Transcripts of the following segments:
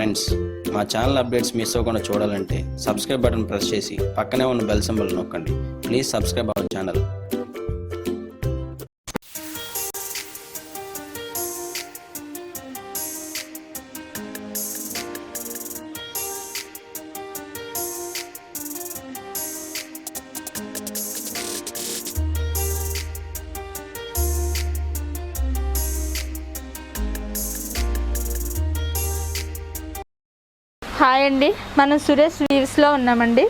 Friends, మా channel updates miss అవ్వకుండా చూడాలంటే సబ్స్క్రైబ్ బటన్ ప్రెస్ చేసి పక్కనే ఉన్న బెల్ సింబల్ నొక్కండి. Please subscribe our channel. Hi అండి, మనం సురేష్ వీవ్స్లో ఉన్నామండి.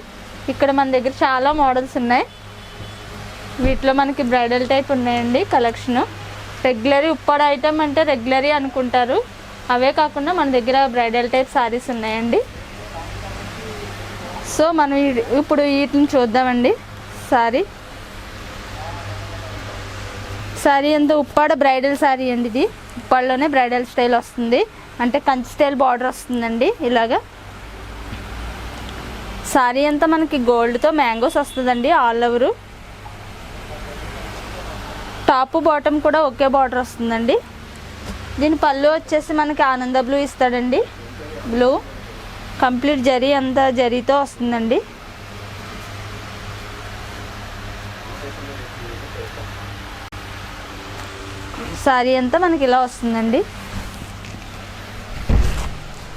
ఇక్కడ మన దగ్గర చాలా మోడల్స్ ఉన్నాయి. వీటిలో మనకి బ్రైడల్ టైప్ ఉన్నాయండి కలెక్షను. రెగ్యులరీ ఉప్పాడ ఐటమ్ అంటే రెగ్యులరీ అనుకుంటారు, అవే కాకుండా మన దగ్గర బ్రైడల్ టైప్ సారీస్ ఉన్నాయండి. సో మనం ఇప్పుడు వీటిని చూద్దామండి. సారీ అంతా ఉప్పాడ బ్రైడల్ సారీ అండి. ఇది ఉప్పాడలోనే బ్రైడల్ స్టైల్ వస్తుంది, అంటే కంచి స్టైల్ బార్డర్ వస్తుందండి. ఇలాగా సారీ అంతా మనకి గోల్డ్తో మ్యాంగోస్ వస్తుందండి. ఆల్ ఓవరు టాప్ బాటమ్ కూడా ఒకే బార్డర్ వస్తుందండి. దీని పళ్ళు వచ్చేసి మనకి ఆనంద బ్లూ ఇస్తాడండి. బ్లూ కంప్లీట్ జరీ అంతా జరీతో వస్తుందండి. సారీ అంతా మనకి ఇలా వస్తుందండి.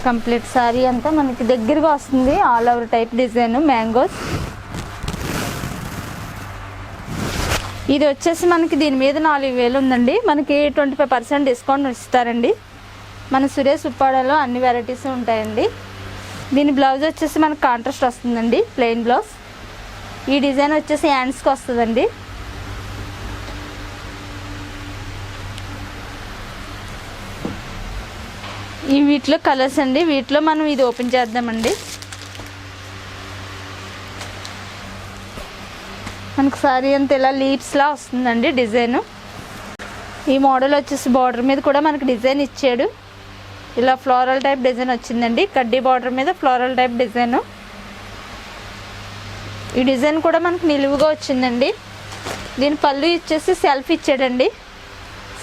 కంప్లీట్ సారీ అంతా మనకి దగ్గరగా వస్తుంది. All over type design mangoes. ఇది వచ్చేసి మనకి దీని మీద 4000 ఉందండి. మనకి 25% డిస్కౌంట్ ఇస్తారండి. మన సురేష్ ఉప్పాడలో అన్ని వెరైటీస్ ఉంటాయండి. దీని బ్లౌజ్ వచ్చేసి మనకి కాంట్రాస్ట్ వస్తుందండి, ప్లెయిన్ బ్లౌజ్. ఈ డిజైన్ వచ్చేసి హ్యాండ్స్కి వస్తుందండి. ఈ వీటిలో కలర్స్ అండి. వీటిలో మనం ఇది ఓపెన్ చేద్దామండి. మనకు సారీ అంతా ఇలా లీవ్స్లా వస్తుందండి డిజైను. ఈ మోడల్ వచ్చేసి బార్డర్ మీద కూడా మనకి డిజైన్ ఇచ్చాడు. ఇలా ఫ్లోరల్ టైప్ డిజైన్ వచ్చిందండి. కడ్డీ బార్డర్ మీద ఫ్లోరల్ టైప్ డిజైను. ఈ డిజైన్ కూడా మనకి నిలువుగా వచ్చిందండి. దీని పళ్ళు ఇచ్చేసి సెల్ఫ్ ఇచ్చాడండి.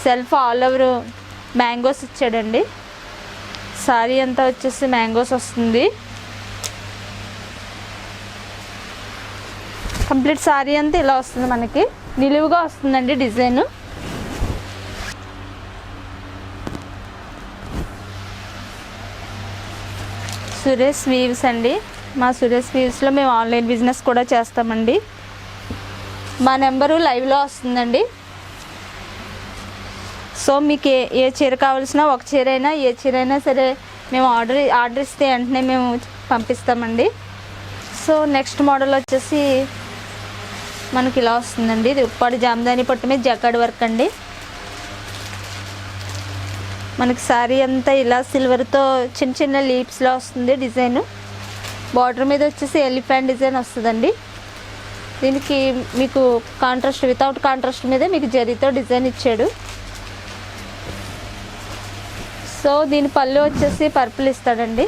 సెల్ఫ్ ఆల్ ఓవర్ మ్యాంగోస్ ఇచ్చాడండి. సారీ అంతా వచ్చేసి మ్యాంగోస్ వస్తుంది. కంప్లీట్ సారీ అంతా ఇలా వస్తుంది, మనకి నిలువుగా వస్తుందండి డిజైన్. సురేష్ వీవ్స్ అండి. మా సురేష్ వీవ్స్లో మేము ఆన్లైన్ బిజినెస్ కూడా చేస్తామండి. మా నెంబరు లైవ్లో వస్తుందండి. సో మీకు ఏ చీర కావాల్సినా, ఒక చీర అయినా ఏ చీర అయినా సరే మేము ఆర్డర్ ఇస్తే వెంటనే మేము పంపిస్తామండి. సో నెక్స్ట్ మోడల్ వచ్చేసి మనకి ఇలా వస్తుందండి. ఇది ఉప్పాడు జామదాని పట్టు మీద జకాడ్ వర్క్ అండి. మనకి సారీ అంతా ఇలా సిల్వర్తో చిన్న చిన్న లీప్స్లో వస్తుంది డిజైన్. బార్డర్ మీద వచ్చేసి ఎలిఫెంట్ డిజైన్ వస్తుందండి. దీనికి మీకు కాంట్రాస్ట్, వితౌట్ కాంట్రాస్ట్ మీద మీకు జరీతో డిజైన్ ఇచ్చాడు. సో దీని పళ్ళు వచ్చేసి పర్పుల్ ఇస్తాడండి.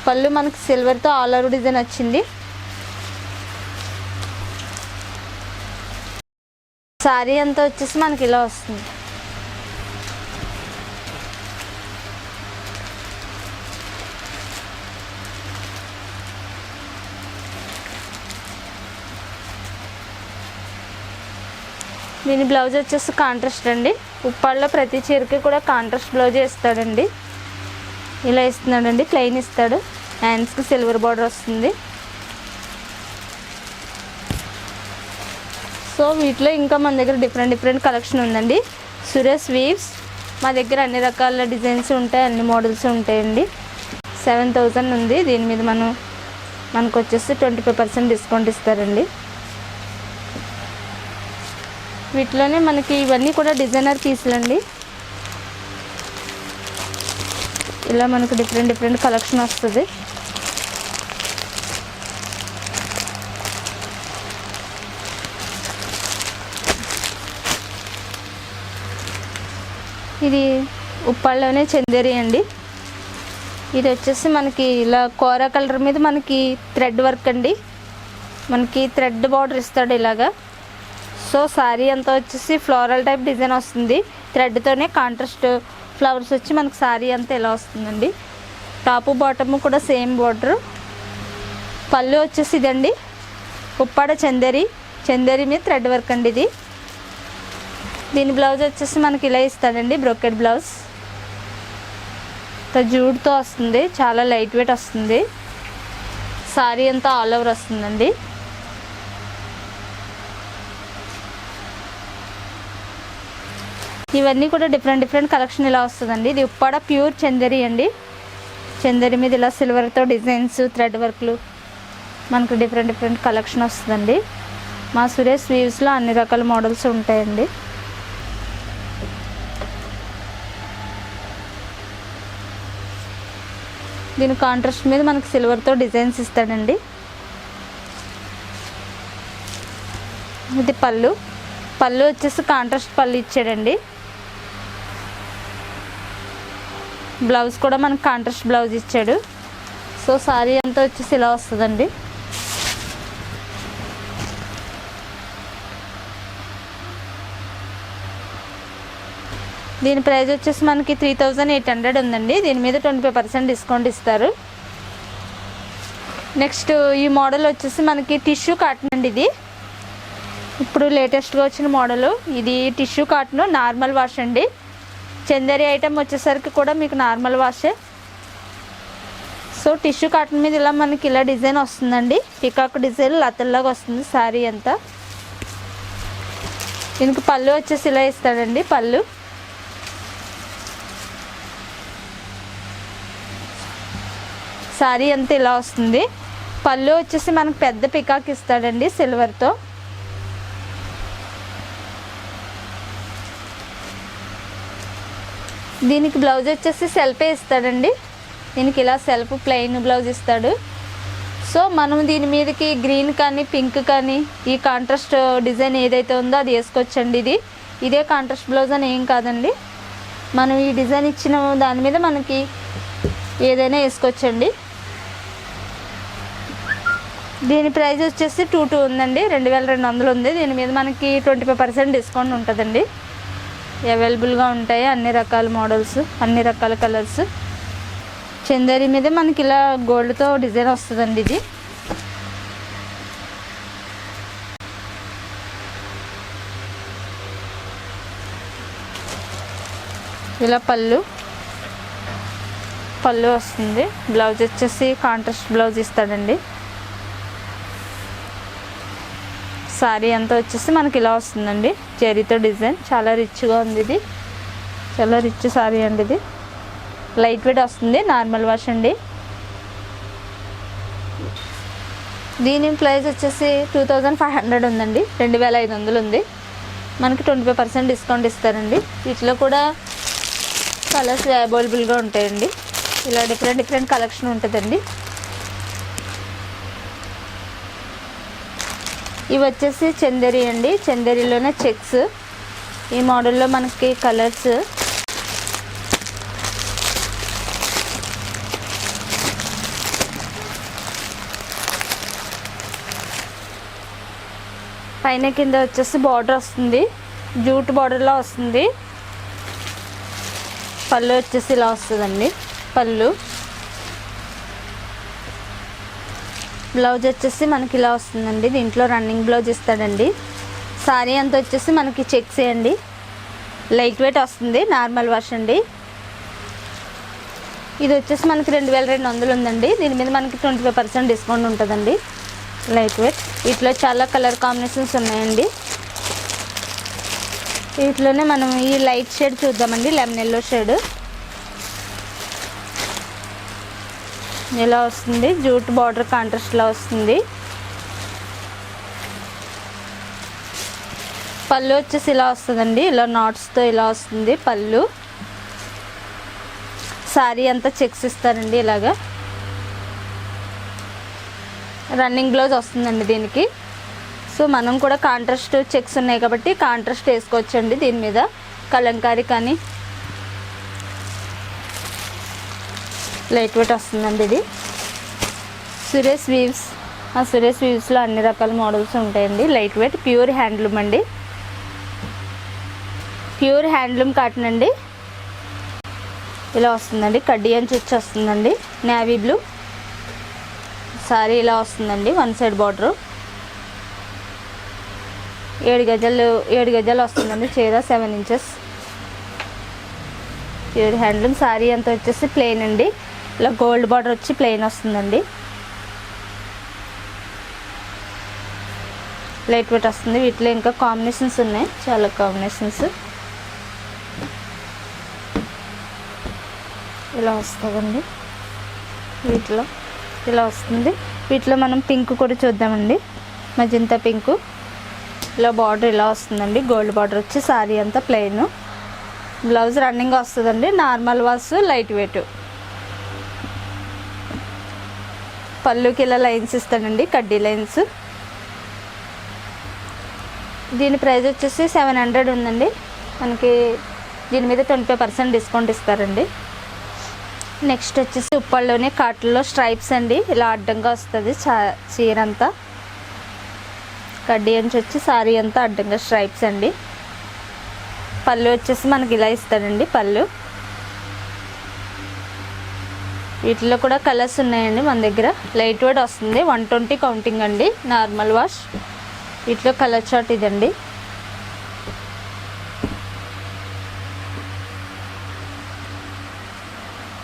పళ్ళు మనకి సిల్వర్తో ఆల్ ఓవర్ డిజైన్ వచ్చింది. సారీ అంతా వచ్చేసి మనకి ఇలా వస్తుంది. దీని బ్లౌజ్ వచ్చేసి కాంట్రాస్ట్ అండి. ఉప్పాడలో ప్రతి చీరకి కూడా కాంట్రాస్ట్ బ్లౌజ్ ఇస్తాడండి. ఇలా ఇస్తున్నాడండి, ప్లెయిన్ ఇస్తాడు. హ్యాండ్స్కి సిల్వర్ బార్డర్ వస్తుంది. సో వీటిలో ఇంకా మన దగ్గర డిఫరెంట్ కలెక్షన్ ఉందండి. సురేష్ వీవ్స్ మా దగ్గర అన్ని రకాల డిజైన్స్ ఉంటాయి, అన్ని మోడల్స్ ఉంటాయండి. 7000 ఉంది. దీని మీద మనకు వచ్చేసి 25% డిస్కౌంట్ ఇస్తారండి. వీటిలోనే మనకి ఇవన్నీ కూడా డిజైనర్ పీసులండి. ఇలా మనకు డిఫరెంట్ కలెక్షన్ వస్తుంది. ఇది ఉప్పాడలోనే చందేరి అండి. ఇది వచ్చేసి మనకి ఇలా కోరా కలర్ మీద మనకి థ్రెడ్ వర్క్ అండి. మనకి థ్రెడ్ బార్డర్ ఇస్తాడు ఇలాగా. సో సారీ అంతా వచ్చేసి ఫ్లోరల్ టైప్ డిజైన్ వస్తుంది. థ్రెడ్తోనే కాంట్రాస్ట్ ఫ్లవర్స్ వచ్చి మనకు సారీ అంతా ఇలా వస్తుందండి. టాపు బాటము కూడా సేమ్ బార్డర్. పళ్ళు వచ్చేసి ఇదండి, ఉప్పాడ చందేరి మీద థ్రెడ్ వర్క్ అండి ఇది. దీని బ్లౌజ్ వచ్చేసి మనకి ఇలా ఇస్తాడండి, బ్రోకెడ్ బ్లౌజ్. జూడ్తో వస్తుంది, చాలా లైట్ వెయిట్ వస్తుంది. సారీ అంతా ఆల్ ఓవర్ వస్తుందండి. ఇవన్నీ కూడా డిఫరెంట్ కలెక్షన్ ఇలా వస్తుందండి. ఇది ఉప్పాడ ప్యూర్ చందేరి అండి. చందేరి మీద ఇలా సిల్వర్తో డిజైన్స్, థ్రెడ్ వర్క్లు మనకు డిఫరెంట్ కలెక్షన్ వస్తుందండి. మా సురేష్ వీవ్స్లో అన్ని రకాల మోడల్స్ ఉంటాయండి. దీని కాంట్రాస్ట్ మీద మనకి సిల్వర్తో డిజైన్స్ ఇస్తాడండి. ఇది పళ్ళు వచ్చేసి కాంట్రాస్ట్ పళ్ళు ఇచ్చాడండి. బ్లౌజ్ కూడా మనకి కాంట్రాస్ట్ బ్లౌజ్ ఇచ్చాడు. సో సారీ అంతా వచ్చేసి ఇలా వస్తుందండి. దీని ప్రైస్ వచ్చేసి మనకి 3800 ఉందండి. దీని మీద 25% డిస్కౌంట్ ఇస్తారు. నెక్స్ట్ ఈ మోడల్ వచ్చేసి మనకి టిష్యూ కాటన్ అండి. ఇది ఇప్పుడు లేటెస్ట్గా వచ్చిన మోడలు. ఇది టిష్యూ కాటన్, నార్మల్ వాష్ అండి. చందేరి ఐటమ్ వచ్చేసరికి కూడా మీకు నార్మల్ వాషే. సో టిష్యూ కాటన్ మీద ఇలా మనకి ఇలా డిజైన్ వస్తుందండి. పికాక్ డిజైన్ లతల్లాగా వస్తుంది శారీ అంతా. దీనికి పళ్ళు వచ్చేసి ఇలా ఇస్తాడండి. పళ్ళు శారీ అంతా ఇలా వస్తుంది. పళ్ళు వచ్చేసి మనకు పెద్ద పికాక్ ఇస్తాడండి సిల్వర్తో. దీనికి బ్లౌజ్ వచ్చేసి సెల్ఫే ఇస్తాడండి. దీనికి ఇలా సెల్ఫ్ ప్లెయిన్ బ్లౌజ్ ఇస్తాడు. సో మనం దీని మీదకి గ్రీన్ కానీ పింక్ కానీ ఈ కాంట్రాస్ట్ డిజైన్ ఏదైతే ఉందో అది వేసుకోవచ్చండి. ఇదే కాంట్రాస్ట్ బ్లౌజ్ అని ఏం కాదండి. మనం ఈ డిజైన్ ఇచ్చిన దాని మీద మనకి ఏదైనా వేసుకోవచ్చండి. దీని ప్రైస్ వచ్చేసి 22 ఉందండి, 2200 ఉంది. దీని మీద మనకి 25% డిస్కౌంట్ ఉంటుందండి. అవైలబుల్గా ఉంటాయి అన్ని రకాల మోడల్స్, అన్ని రకాల కలర్స్. చందేరి మీద మనకి ఇలా గోల్డ్తో డిజైన్ వస్తుందండి. ఇది ఇలా పళ్ళు వస్తుంది. బ్లౌజ్ వచ్చేసి కాంట్రాస్ట్ బ్లౌజ్ ఇస్తాడండి. సారీ అంతా వచ్చేసి మనకి ఇలా వస్తుందండి, జరీతో డిజైన్. చాలా రిచ్గా ఉంది. ఇది చాలా రిచ్ సారీ అండి. ఇది లైట్ వెయిట్ వస్తుంది, నార్మల్ వాష్ అండి. దీని ప్రైస్ వచ్చేసి 2500 ఉందండి, 2500 ఉంది. మనకి 25% డిస్కౌంట్ ఇస్తారండి. వీటిలో కూడా కలర్స్ అవైలబుల్గా ఉంటాయండి. ఇలా డిఫరెంట్ కలెక్షన్ ఉంటుందండి. ఇవి వచ్చేసి చందేరి అండి. చందేరిలోనే చెక్స్. ఈ మోడల్లో మనకి కలర్స్ పైన కింద వచ్చేసి బార్డర్ వస్తుంది, జూట్ బార్డర్లో వస్తుంది. పళ్ళు వచ్చేసి ఇలా వస్తుందండి. పళ్ళు బ్లౌజ్ వచ్చేసి మనకి ఇలా వస్తుందండి. దీంట్లో రన్నింగ్ బ్లౌజ్ ఇస్తాడండి. సారీ అంతా వచ్చేసి మనకి చెక్స్ అండి. లైట్ వెయిట్ వస్తుంది, నార్మల్ వాష్ అండి. ఇది వచ్చేసి మనకి 2200 ఉందండి. దీని మీద మనకి 25% డిస్కౌంట్ ఉంటుందండి. Light weight. వీటిలో చాలా కలర్ కాంబినేషన్స్ ఉన్నాయండి. వీటిలోనే మనం ఈ లైట్ షేడ్ చూద్దామండి. లెమన్ ఎల్లో షేడ్ ఇలా వస్తుంది. జూట్ బార్డర్ కాంట్రాస్ట్లో వస్తుంది. పళ్ళు వచ్చేసి ఇలా వస్తుందండి. ఇలా నాట్స్తో ఇలా వస్తుంది పళ్ళు. సారీ అంతా చెక్స్ ఇస్తారండి. ఇలాగా రన్నింగ్ బ్లౌజ్ వస్తుందండి దీనికి. సో మనం కూడా కాంట్రాస్ట్ చెక్స్ ఉన్నాయి కాబట్టి కాంట్రాస్ట్ వేసుకోవచ్చండి. దీని మీద కలంకారీ కానీ లైట్ వెయిట్ వస్తుందండి. ఇది సురేష్ వీవ్స్. ఆ సురేష్ వీవ్స్లో అన్ని రకాల మోడల్స్ ఉంటాయండి. లైట్ వెయిట్ ప్యూర్ హ్యాండ్లూమ్ అండి. ప్యూర్ హ్యాండ్లూమ్ కాటన్ అండి. ఇలా వస్తుందండి. కడ్డీ అంచు వచ్చి వస్తుందండి. నేవీ బ్లూ సారీ ఇలా వస్తుందండి. వన్ సైడ్ బార్డరు 7 గజాలు వస్తుందండి. చీర 7 ఇంచెస్ ప్యూర్ హ్యాండ్లూమ్. సారీ అంతా వచ్చేసి ప్లెయిన్ అండి. ఇలా గోల్డ్ బార్డర్ వచ్చి ప్లెయిన్ వస్తుందండి. లైట్ వెయిట్ వస్తుంది. వీటిలో ఇంకా కాంబినేషన్స్ ఉన్నాయి, చాలా కాంబినేషన్స్. ఇలా వస్తుందండి. వీటిలో ఇలా వస్తుంది. వీటిలో మనం పింక్ కూడా చూద్దామండి. Magenta pink. ఇలా బార్డర్ ఇలా వస్తుందండి. గోల్డ్ బార్డర్ వచ్చి సారీ అంతా ప్లెయిన్. బ్లౌజ్ రన్నింగ్ వస్తుందండి. Normal wash, light weight. పళ్ళుకి ఇలా లైన్స్ ఇస్తాడండి, కడ్డీ లైన్స్. దీని ప్రైస్ వచ్చేసి 700 ఉందండి. మనకి దీని మీద 25% డిస్కౌంట్ ఇస్తారండి. నెక్స్ట్ వచ్చేసి ఉప్పల్లోనే కాటన్లో స్ట్రైప్స్ అండి. ఇలా అడ్డంగా వస్తుంది చీర అంతా. కడ్డీ అంచు వచ్చి సారీ అంతా అడ్డంగా స్ట్రైప్స్ అండి. పళ్ళు వచ్చేసి మనకి ఇలా ఇస్తాడండి పళ్ళు. వీటిలో కూడా కలర్స్ ఉన్నాయండి మన దగ్గర. లైట్ వెయిట్ వస్తుంది. 120 కౌంటింగ్ అండి. Normal wash. వీటిలో కలర్ చార్ట్ ఇదండి.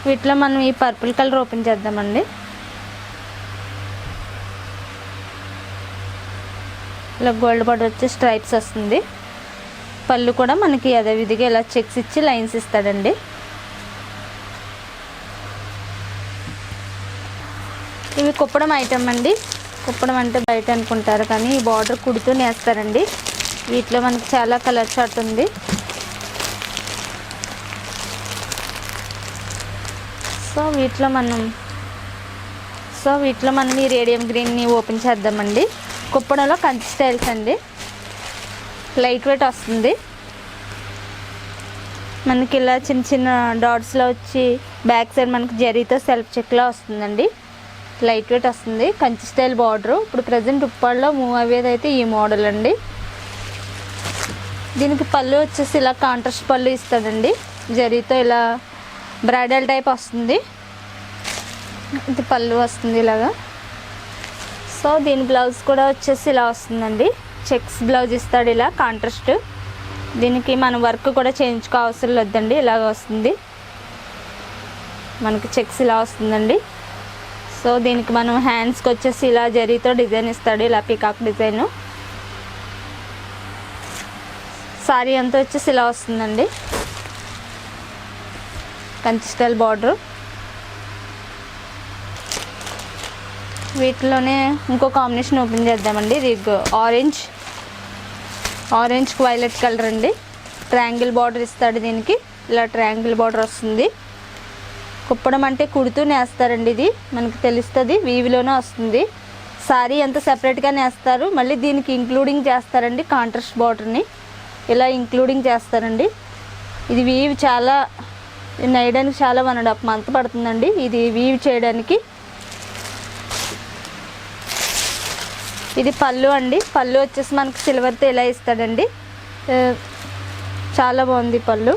వీటిలో మనం ఈ పర్పుల్ కలర్ ఓపెన్ చేద్దామండి. ఇలా గోల్డ్ బార్డర్ వచ్చి స్ట్రైప్స్ వస్తుంది. పళ్ళు కూడా మనకి యథావిధిగా ఇలా చెక్స్ ఇచ్చి లైన్స్ ఇస్తాడండి. ఇవి కుప్పడం ఐటమ్ అండి. కుప్పడం అంటే బయట అనుకుంటారు కానీ ఈ బార్డర్ కుడుతూ నేస్తారండి. వీటిలో మనకి చాలా కలర్ చార్ట్ ఉంది. సో వీటిలో మనం ఈ రేడియం గ్రీన్ని ఓపెన్ చేద్దామండి. కుప్పడంలో కంచి స్టైల్స్ అండి. లైట్ వెయిట్ వస్తుంది. మనకి ఇలా చిన్న చిన్న డాట్స్లో వచ్చి బ్యాక్ సైడ్ మనకి జరీతో సెల్ఫ్ చెక్లా వస్తుందండి. లైట్ వెయిట్ వస్తుంది. Kanchi style border. ఇప్పుడు ప్రజెంట్ ఉప్పాడలో మూవ్ అయ్యేది అయితే ఈ మోడల్ అండి. దీనికి పళ్ళు వచ్చేసి ఇలా కాంట్రాస్ట్ పళ్ళు ఇస్తాడండి. జరీతో ఇలా బ్రైడల్ టైప్ వస్తుంది. ఇది పళ్ళు వస్తుంది ఇలాగా. సో దీని బ్లౌజ్ కూడా వచ్చేసి ఇలా వస్తుందండి. చెక్స్ బ్లౌజ్ ఇస్తాడు ఇలా కాంట్రాస్ట్. దీనికి మనం వర్క్ కూడా చేయించుకో అవసరం లేదండి. ఇలాగ వస్తుంది మనకి చెక్స్ ఇలా వస్తుందండి. సో దీనికి మనం హ్యాండ్స్కి వచ్చేసి ఇలా జరీతో డిజైన్ ఇస్తాడు. ఇలా పీకాక్ డిజైన్. సారీ అంతా వచ్చేసి ఇలా వస్తుందండి. Kanchi style border. వీటిలోనే ఇంకో కాంబినేషన్ ఓపెన్ చేద్దామండి. ఇది ఆరెంజ్ వైలెట్ కలర్ అండి. ట్రయాంగిల్ బార్డర్ ఇస్తాడు దీనికి. ఇలా ట్రయాంగిల్ బార్డర్ వస్తుంది. కుప్పడం అంటే కుడుతూ నేస్తారండి. ఇది మనకి తెలుస్తుంది. వీవిలోనే వస్తుంది. సారీ అంతా సెపరేట్గా నేస్తారు. మళ్ళీ దీనికి ఇంక్లూడింగ్ చేస్తారండి కాంట్రాస్ట్ బార్డర్ని. ఇలా ఇంక్లూడింగ్ చేస్తారండి. ఇది వీవ్ చాలా నేయడానికి చాలా 1.5 month పడుతుందండి ఇది వీవ్ చేయడానికి. ఇది పళ్ళు అండి. పళ్ళు వచ్చేసి మనకి సిల్వర్తో ఇలా ఇస్తాడండి. చాలా బాగుంది పళ్ళు.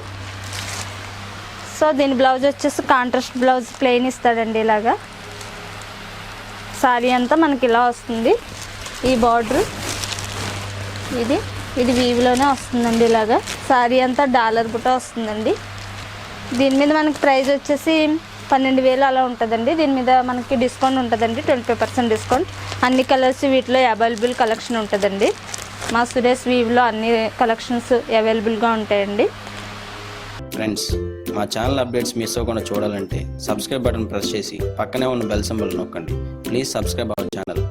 సో దీని బ్లౌజ్ వచ్చేసి కాంట్రాస్ట్ బ్లౌజ్ ప్లెయిన్ ఇస్తాడండి ఇలాగా. సారీ అంతా మనకి ఇలా వస్తుంది. ఈ బార్డర్ ఇది వీవ్లోనే వస్తుందండి ఇలాగా. సారీ అంతా డాలర్ బుట్ట వస్తుందండి. దీని మీద మనకి ప్రైస్ వచ్చేసి 12,000 అలా ఉంటుందండి. దీని మీద మనకి డిస్కౌంట్ ఉంటుందండి. 25% డిస్కౌంట్. అన్ని కలర్స్ వీటిలో అవైలబుల్ కలెక్షన్ ఉంటుందండి. మా సురేష్ వీవ్లో అన్ని కలెక్షన్స్ అవైలబుల్గా ఉంటాయండి. ఫ్రెండ్స్, మా ఛానల్ అప్డేట్స్ మిస్ అవ్వకుండా చూడాలంటే సబ్స్క్రైబ్ బటన్ ప్రెస్ చేసి పక్కనే ఉన్న బెల్ సింబల్ నొక్కండి. Please subscribe our channel.